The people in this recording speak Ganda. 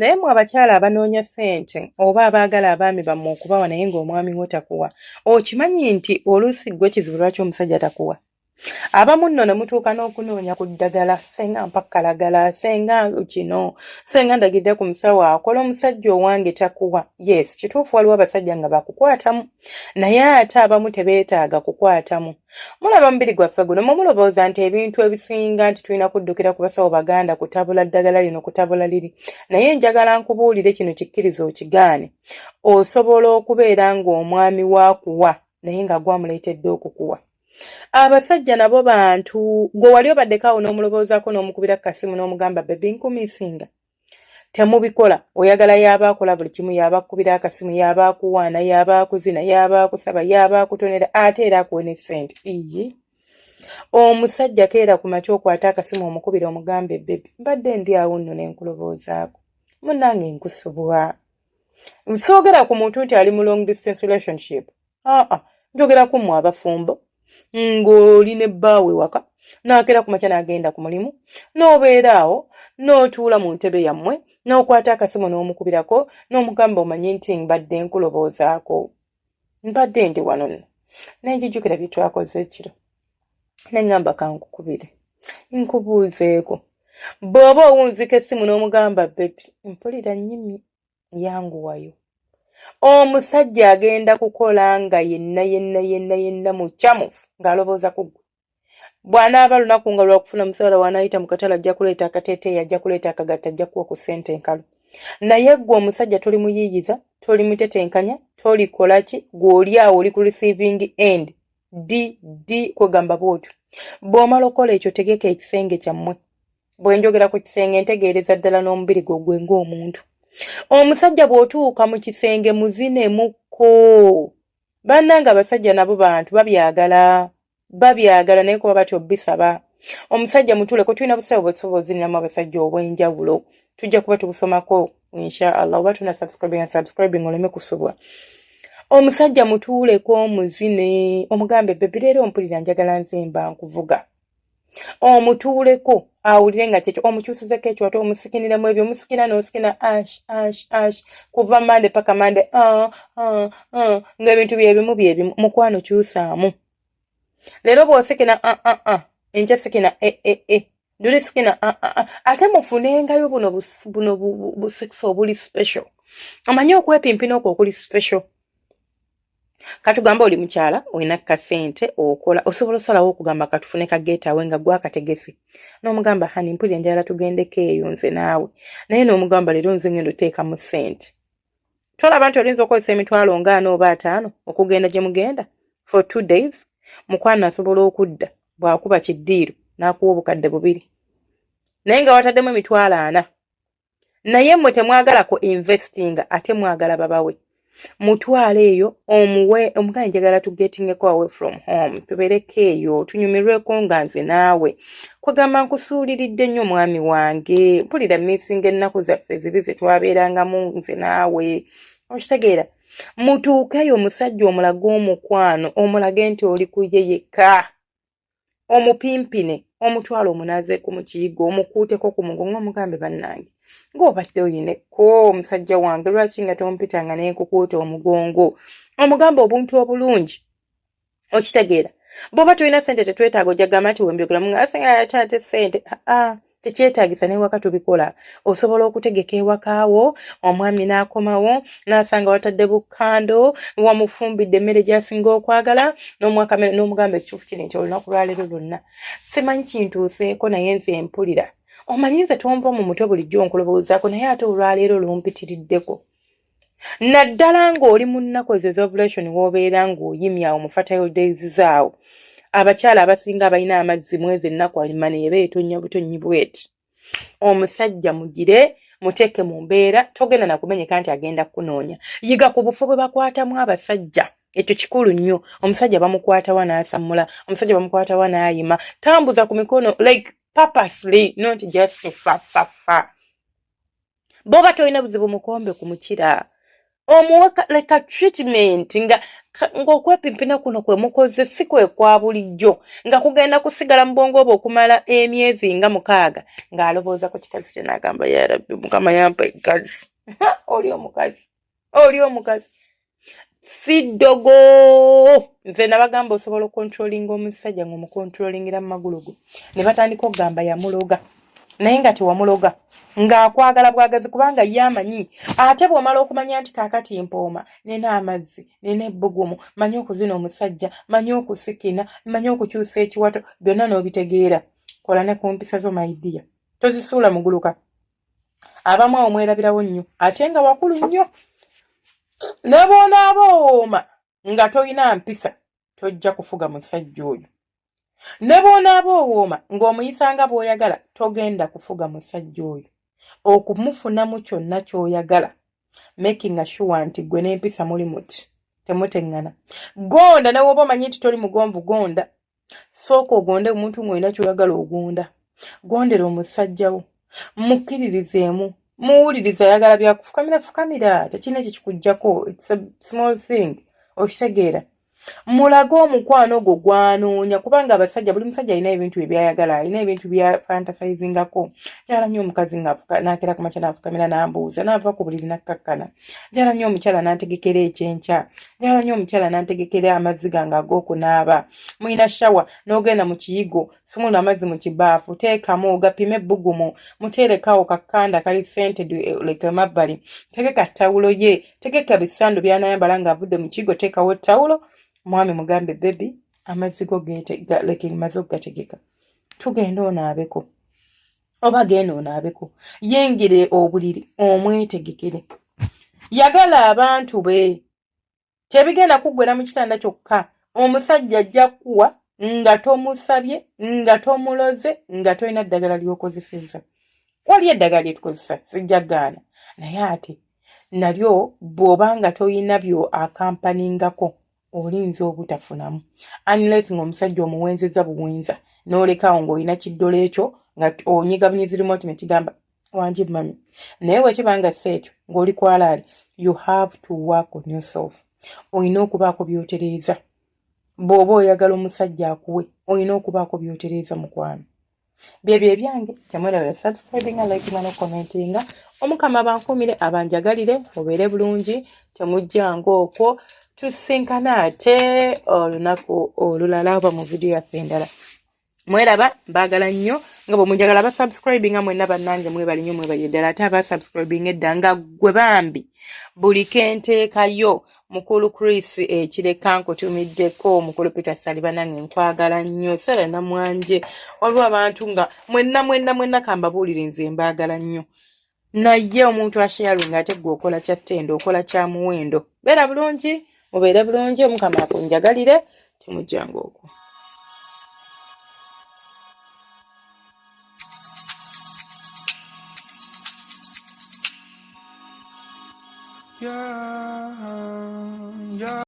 naye mu abakyala abanoonya ssente oba abaagala abaami bammwe okubawa naye ng'omwami wo takuwa, okimanyi nti oluusi ggwe kizibu lwaki omusajja takuwa? Abamu nno ne mutuuka n'okunoonya ku ddagala, senga mpa kalagala, senga kino, senga ndagidde ku musawo akola, omusajja owange takuwa. Yes, kituufu waliwo abasajja nga bakukwatamu, naye ate abamu tebeetaaga kukwatamu. Mulaba mubiri gwaffe guno mulowooza nti ebintu ebisinga nti tulina kuddukira ku basawo baganda kutabula ddagala lino kutabula liri, naye njagala nkubuulire kino kikkiriza okigaane. Osobola okubeera ng'omwami waakuwa naye nga gwamuleetedde okukuwa. Abasajja nabo bantu, gwe wali obaddeko awo n'omuloboozaako n'omukubira kasimu n'omugamba bebi nkumisinga. Temubikola, oyagala y'abaakola buli kimu, y'abaakubira akasimu, y'abaakuwaana, y'abaakuzina, y'abaakusaba, y'abaakutonera, ate era akuwe ne ssente. Iye omusajja keera ku makya okwata akasimu omukubira omugambe bebi mbadde ndi awo nno ne nkuloboozaako, munnange nkusubwa. Soogera ku muntu nti ali mu long distance relationship. Njogera ku mmwe abafumbo ng'oli ne bbaawe waka n'akera ku makya n'agenda ku mulimu, n'obeera awo n'otuula mu ntebe yammwe n'okwata akasimu n'omukubirako n'omugamba omanyi nti mbadde nkuloboozaako, mbadde ndi wano nno n'enjijjukira bye twakoze ekiro, n'eŋŋamba kankukubire nkubuuzeeko. Bw'oba owunzika essimu n'omugamba bebi mpulira nnyimye yanguwayo, omusajja agenda kukola nga yenna mukyamufu ng'alobooza ku ggwe. Bw'anaaba lunaku nga lwakufuna musaala w'anaayita mu katale ajja kuleeta akateeteeyi, ajja kuleeta akagatta, ajja kuwa ku ssente enkalu. Naye ggwe omusajja tolimuyiiyiza, tolimutetenkanya, tolikola ki, gw'oli awo oli ku receiving end. Kwegamba bw'otyo. Bw'omala okola ekyo tegeka ekisenge kyammwe. Bwe njogera ku kisenge ntegeereza ddala n'omubiri gwe ng'omuntu. Omusajja bw'otuuka mu kisenge muzinemukko. Bannanga abasajja nabo bantu babyagala naye kuba batyo bisaba. Omusajja mutuuleko, tulina busawo bwetusobozinamu abasajja obw'enjawulo. Tujja kuba tubusomako inshallah, oba tuna subscribing oleme kusubwa. Omusajja mutuuleko omuzine, omugambe bebi leero mpulira njagala nzimba nkuvuga. Omutuuleko awulire nga kyekyo, omukyusizeko ekyo ate omusikiniremu ebyo, omusikina n'osikina ash kuva mande paka mande ng'ebintu byebimu mukwano kyusaamu. Leero bw'osikina enkya sikina duli sikina ate mufunengayo buno busex obuli special. Omanyi okwepimpina okwo okuli special. Katugamba oli mukyala olina kasente okola, osobola osalawo okugamba katufune kageetaawe nga gwakategese n'omugamba hani mpulira njagala tugendeko eyo nze naawe, naye n'omugamba leero nze ngenda oteekamu ssente. Tolaba nti olinza okozesa emitwalo nga 4 oba 5 okugenda gye mugenda for 2 days. Mukwano asobola okudda bw'akuba kiddiiro n'akuwa obukadde 2 naye nga wataddemu emitwalo 4. Naye mmwe temwagalako investing, ate mwagala babawe. Mutwala eyo omuwe omuganda njagala tugetingeko away from home, tubereko eyo tunyumirweko nga nze naawe. Kwegamba nkusuuliridde nnyo mwami wange, mpulira missing ennaku zaffe ziri ze twabeerangamu nze naawe. Okitegeera, mutuukeyo omusajja omulaga omukwano, omulage nti oli kuye yekka, omupimpine, omutwalo omunaaze ku mukiyigo, omukuuteko ku mugongo, omugambe bannange ng'obadde oyineko omusajja wange lwaki nga tompitanga naye nkukuuta omugongo, omugamba obuntu obulungi. Okitegeera, bw'oba tulina ssente tetwetaaga ojja gamba nti wembyogeramu nga ate ssente tekyetaagisa n'ewaka tubikola. Osobola okutegeka ewakaawo, omwami n'akomawo n'asanga watadde bukando, wamufumbidde emmere gy'asinga okwagala, n'omugamba ekituufu kino nti olunaku lwaleero lwonna simanyi kintuuseeko naye nze mpulira. Omanyi nze tomva mu mutwe bulijjo nkuloboozaako naye ate olwaleero lumpitiriddeko. Naddala ng'oli mu nnaku ezo ez'ovulation w'obeera ng'oyimya awo mu fertile days zaawo. Abakyala abasinga abalina amazzi mwezi ennaku alima ne beetonnya butonyi bweti. Omusajja mugire, muteeke mu mbeera, togenda na kumenyeka nti agenda kunoonya. Yiga ku bufo bwe bakwatamu abasajja. Ekyo kikulu nnyo. Omusajja bamukwatawa n'asamula, omusajja bamukwatawa n'ayima. Tambuza ku mikono like purposely, not just fa. Bw'oba tolina buzibu mukombe ku mukira. omuweka leka treatment ng'okwepimpina kuno kwe mukoze si kwe kwa bulijjo nga kugenda kusigala mu bwongo bwo okumala emyezi nga 6 ng'alowooza ku kikazi kye n'agamba ya Rabbi Mukama yampa ekikazi. Oli omukazi si ddogo. Nze nabagamba osobola okontrolinga omusajja ng'omukontrolingira mu magulu go ne batandika okugamba yamuloga naye nga tewamuloga ng'akwagala bwagazi kubanga ye amanyi ate bw'omala okumanya nti kaakati mpooma nina amazzi nina ebbugumu manyi okuzina omusajja manyi okusikina manyi okukyusa ekiwato byonna n'obitegeera kola ne ku mpisa zo maidiya tozisuula muguluka abamu awo mwerabirawo nnyo ate nga wakulu nnyo ne bw'onaaba owooma nga toyina mpisa tojja kufuga musajja oyo. Ne bw'onaaba owooma ng'omuyisanga bw'oyagala togenda kufuga musajja oyo. Okumufunamu kyonna ky'oyagala making sure nti gwe n'empisa muli muti temuteŋŋana. Gonda ne woba omanyi nti toli mugonvu gonda. Sooka ogonde omuntu ng'olina ky'oyagala ogonda. Gondera omusajja wo mukkiririzeemu muwuliriza ayagala byakufukamira tekina ekyo kikuggyako. It's a small thing okitegeera. Mulage omukwano ogwo gwanoonya kubanga abasajja buli musajja alina ebintu ebyayagala alina ebintu bya fantasizingako. Njala nnyo omukazi n'akera ku makya n'afukamira n'ambuuza n'ava ku buliri n'akkakkana. Njala nnyo omukyala n'antegekera ekyenkya. Njala nnyo omukyala n'antegekera amazzi gange ag'okunaaba. Muyina shawa n'ogenda mu kiyigo sumula amazzi mu kibaafu teekamu ogapime ebbugumu muteerekawo kakkanda kali scented leka mabbali. Tegeka ttawulo ye tegeka bisando by'anayambala ng'avudde mu kiyigo teekawo ttawulo. Mwami mugambe baby amazzi go leke maze okugategeka tugenda onaabeko oba genda onaabeko yengere obuliri omwetegekere yagala abantu be tebigenda kuggwera mu kitanda kyokka. Omusajja ajja kuwa nga tomusabye nga tomuloze nga tolina ddagala ly'okozesezza. Wali eddagala lyetukozesa sijja gaana naye ate nalyo bw'oba nga toyina byo akampaningako olinza obutafunamu unless ng'omusajja omuwenzeza buwenza n'olekaawo ng'olina kiddolo ekyo nga onyiga bunyizi remote ne kigamba wangi mami. Naye bwekibanga seekyo ng'oli kwalaali you have to work on yourself. Olina okubaako byotereeza bw'oba oyagala omusajja akuwe olina okubaako byotereeza mukwano. Byebyo ebyange temwerabira subscribinga likinga no commentinga. Omukama bankuumire abanjagalire obeere bulungi temujjanga okwo tusinkana ate olunaku olulala oba mu vidiyo yaffe endala. Mweraba mbaagala nnyo nga bwe munjagala abasubscribinga mwenna bannange mwebali nnyo mwebali ddala ate abasubscribinga edda nga gwe bambi buli kenteekayo mukulu Chris ekireka nkutumiddeko mukulu Peter Saliba nange nkwagala nnyo Sara Namwanje waliwo abantu nga mwenna kambabuulire nze mbaagala nnyo naye omuntu asharinga ate gwe okola kya ttendo okola kya muwendo. Beera bulungi mubeere bulungi omukama akunjagalire temujjanga okwo. Yeah.